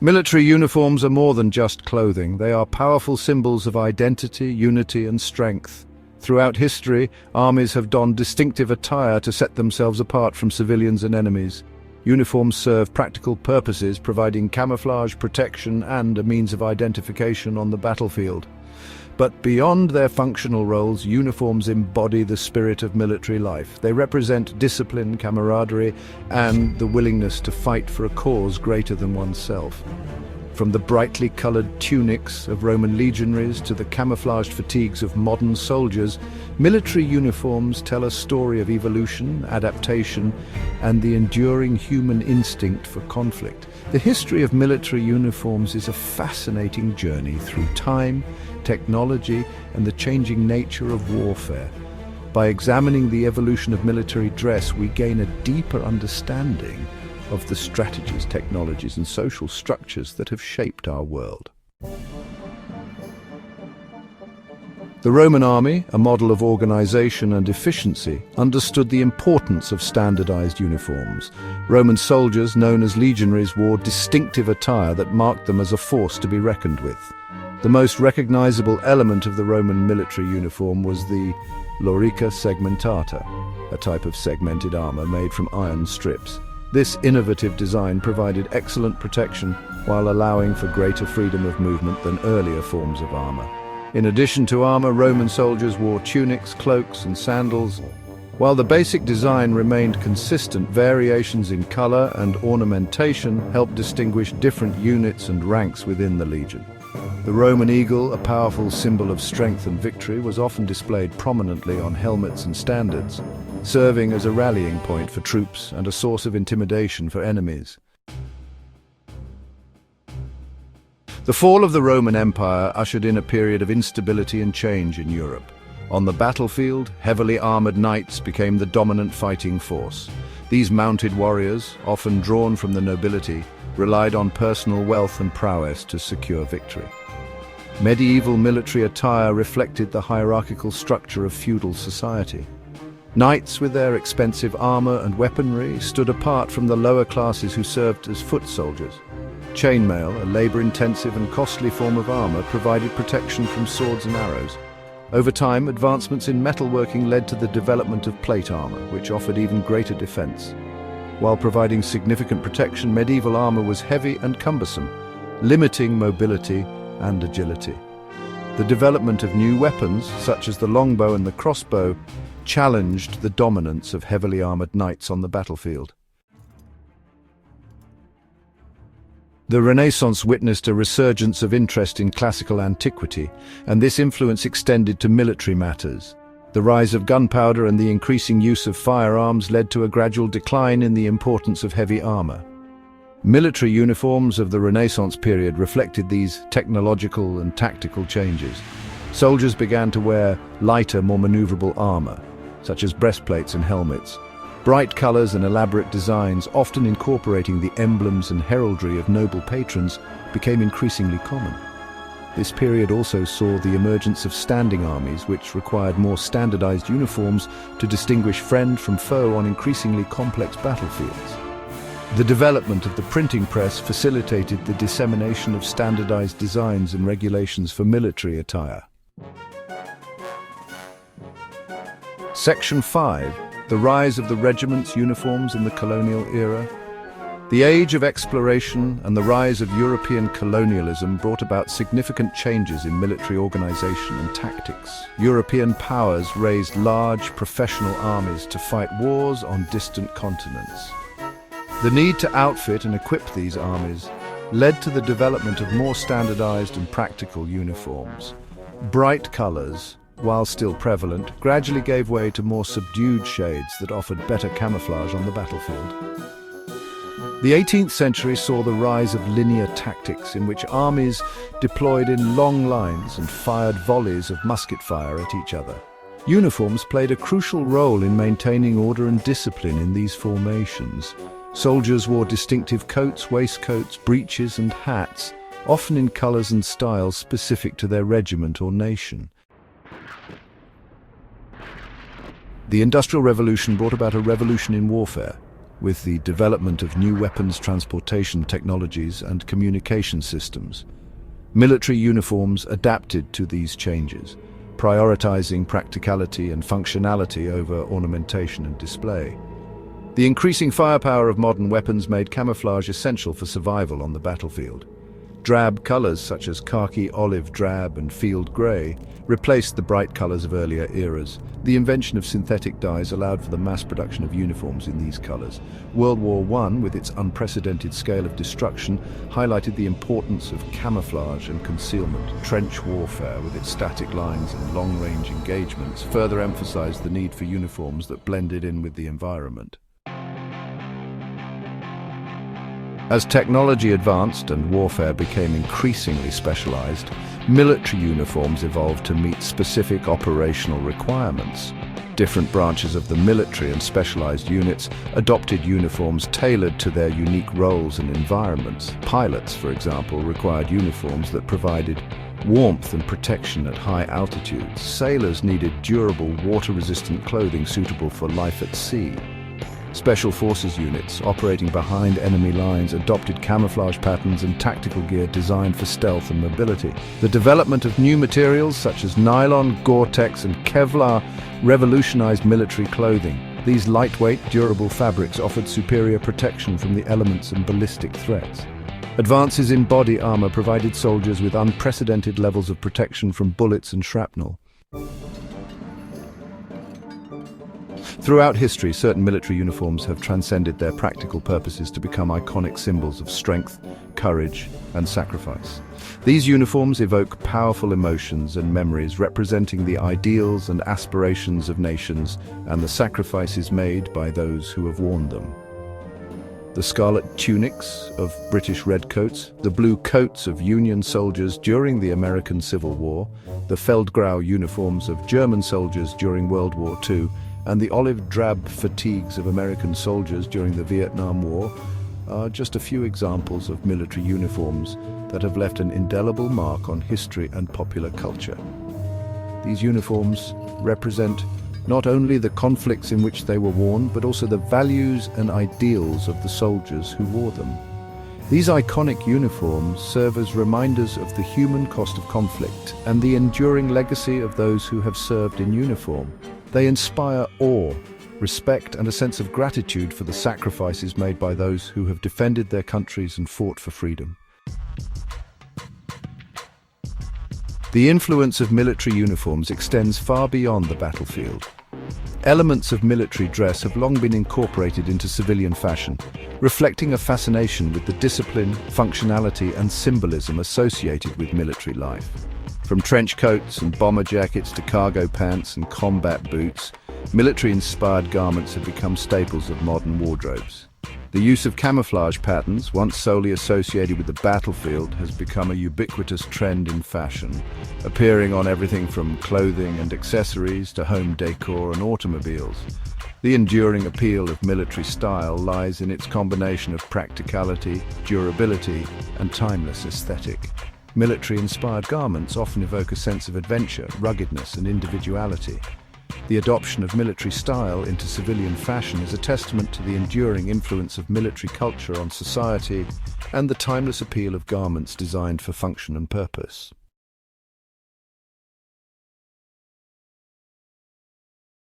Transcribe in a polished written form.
Military uniforms are more than just clothing. They are powerful symbols of identity, unity, and strength. Throughout history, armies have donned distinctive attire to set themselves apart from civilians and enemies. Uniforms serve practical purposes, providing camouflage, protection, and a means of identification on the battlefield. But beyond their functional roles, uniforms embody the spirit of military life. They represent discipline, camaraderie, and the willingness to fight for a cause greater than oneself. From the brightly colored tunics of Roman legionaries to the camouflaged fatigues of modern soldiers, military uniforms tell a story of evolution, adaptation, and the enduring human instinct for conflict. The history of military uniforms is a fascinating journey through time, technology, and the changing nature of warfare. By examining the evolution of military dress, we gain a deeper understanding of the strategies, technologies, and social structures that have shaped our world. The Roman army, a model of organization and efficiency, understood the importance of standardized uniforms. Roman soldiers, known as legionaries, wore distinctive attire that marked them as a force to be reckoned with. The most recognizable element of the Roman military uniform was the lorica segmentata, a type of segmented armor made from iron strips. This innovative design provided excellent protection while allowing for greater freedom of movement than earlier forms of armor. In addition to armor, Roman soldiers wore tunics, cloaks, and sandals. While the basic design remained consistent, variations in color and ornamentation helped distinguish different units and ranks within the legion. The Roman eagle, a powerful symbol of strength and victory, was often displayed prominently on helmets and standards, serving as a rallying point for troops and a source of intimidation for enemies. The fall of the Roman Empire ushered in a period of instability and change in Europe. On the battlefield, heavily armored knights became the dominant fighting force. These mounted warriors, often drawn from the nobility, relied on personal wealth and prowess to secure victory. Medieval military attire reflected the hierarchical structure of feudal society. Knights, with their expensive armor and weaponry, stood apart from the lower classes who served as foot soldiers. Chainmail, a labor-intensive and costly form of armor, provided protection from swords and arrows. Over time, advancements in metalworking led to the development of plate armor, which offered even greater defense. While providing significant protection, medieval armor was heavy and cumbersome, limiting mobility and agility. The development of new weapons, such as the longbow and the crossbow, challenged the dominance of heavily armored knights on the battlefield. The Renaissance witnessed a resurgence of interest in classical antiquity, and this influence extended to military matters. The rise of gunpowder and the increasing use of firearms led to a gradual decline in the importance of heavy armor. Military uniforms of the Renaissance period reflected these technological and tactical changes. Soldiers began to wear lighter, more maneuverable armor, such as breastplates and helmets. Bright colors and elaborate designs, often incorporating the emblems and heraldry of noble patrons, became increasingly common. This period also saw the emergence of standing armies, which required more standardized uniforms to distinguish friend from foe on increasingly complex battlefields. The development of the printing press facilitated the dissemination of standardized designs and regulations for military attire. Section 5. The rise of the regiment's uniforms in the colonial era. The age of exploration and the rise of European colonialism brought about significant changes in military organization and tactics. European powers raised large professional armies to fight wars on distant continents. The need to outfit and equip these armies led to the development of more standardized and practical uniforms. Bright colors, while still prevalent, gradually gave way to more subdued shades that offered better camouflage on the battlefield. The 18th century saw the rise of linear tactics, in which armies deployed in long lines and fired volleys of musket fire at each other. Uniforms played a crucial role in maintaining order and discipline in these formations. Soldiers wore distinctive coats, waistcoats, breeches, and hats, often in colors and styles specific to their regiment or nation. The Industrial Revolution brought about a revolution in warfare. with the development of new weapons transportation technologies and communication systems. Military uniforms adapted to these changes, prioritizing practicality and functionality over ornamentation and display. The increasing firepower of modern weapons made camouflage essential for survival on the battlefield. Drab colors such as khaki, olive drab, and field gray replaced the bright colors of earlier eras. The invention of synthetic dyes allowed for the mass production of uniforms in these colors. World War I, with its unprecedented scale of destruction, highlighted the importance of camouflage and concealment. Trench warfare, with its static lines and long-range engagements, further emphasized the need for uniforms that blended in with the environment. As technology advanced and warfare became increasingly specialized, military uniforms evolved to meet specific operational requirements. Different branches of the military and specialized units adopted uniforms tailored to their unique roles and environments. Pilots, for example, required uniforms that provided warmth and protection at high altitudes. Sailors needed durable, water-resistant clothing suitable for life at sea. Special forces units operating behind enemy lines adopted camouflage patterns and tactical gear designed for stealth and mobility. The development of new materials such as nylon, Gore-Tex, and Kevlar revolutionized military clothing. These lightweight, durable fabrics offered superior protection from the elements and ballistic threats. Advances in body armor provided soldiers with unprecedented levels of protection from bullets and shrapnel. Throughout history, certain military uniforms have transcended their practical purposes to become iconic symbols of strength, courage, and sacrifice. These uniforms evoke powerful emotions and memories, representing the ideals and aspirations of nations and the sacrifices made by those who have worn them. The scarlet tunics of British redcoats, the blue coats of Union soldiers during the American Civil War, the Feldgrau uniforms of German soldiers during World War II, and the olive-drab fatigues of American soldiers during the Vietnam War are just a few examples of military uniforms that have left an indelible mark on history and popular culture. These uniforms represent not only the conflicts in which they were worn, but also the values and ideals of the soldiers who wore them. These iconic uniforms serve as reminders of the human cost of conflict and the enduring legacy of those who have served in uniform. They inspire awe, respect, and a sense of gratitude for the sacrifices made by those who have defended their countries and fought for freedom. The influence of military uniforms extends far beyond the battlefield. Elements of military dress have long been incorporated into civilian fashion, reflecting a fascination with the discipline, functionality, and symbolism associated with military life. From trench coats and bomber jackets to cargo pants and combat boots, military-inspired garments have become staples of modern wardrobes. The use of camouflage patterns, once solely associated with the battlefield, has become a ubiquitous trend in fashion, appearing on everything from clothing and accessories to home decor and automobiles. The enduring appeal of military style lies in its combination of practicality, durability, and timeless aesthetic. Military-inspired garments often evoke a sense of adventure, ruggedness, and individuality. The adoption of military style into civilian fashion is a testament to the enduring influence of military culture on society and the timeless appeal of garments designed for function and purpose.